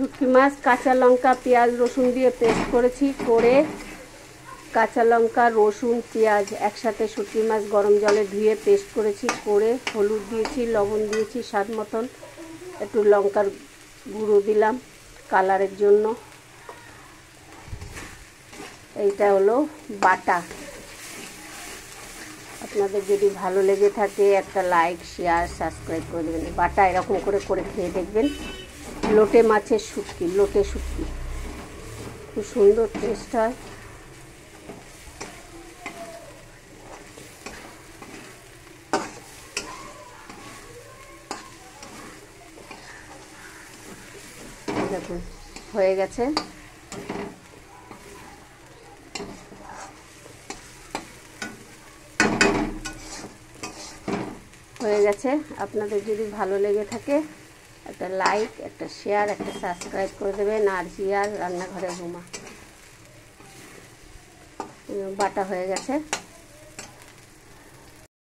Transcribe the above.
শুটকি মাছ কাঁচা লঙ্কা পেঁয়াজ রসুন দিয়ে পেস্ট করেছি, করে কাঁচা লঙ্কা রসুন পেঁয়াজ একসাথে শুটকি মাছ গরম জলে ধুয়ে পেস্ট করেছি, করে হলুদ দিয়েছি, লবণ দিয়েছি স্বাদ মতন, একটু লঙ্কার গুঁড়ো দিলাম কালারের জন্য। এইটা হলো বাটা। আপনাদের যদি ভালো লেগে থাকে একটা লাইক শেয়ার সাবস্ক্রাইব করে দেবেন। বাটা এরকম করে করে খেয়ে দেখবেন। লোটে মাছের শুটকি, লোটে শুটকি খুব সুন্দর টেস্ট হয়। দেখুন হয়ে গেছে। হয়ে গেছে। আপনাদের যদি ভালো লেগে থাকে একটা লাইক, একটা শেয়ার, একটা সাবস্ক্রাইব করে দেবেন। আর জিয়ার রান্নাঘরে রুমা বাটা হয়ে গেছে।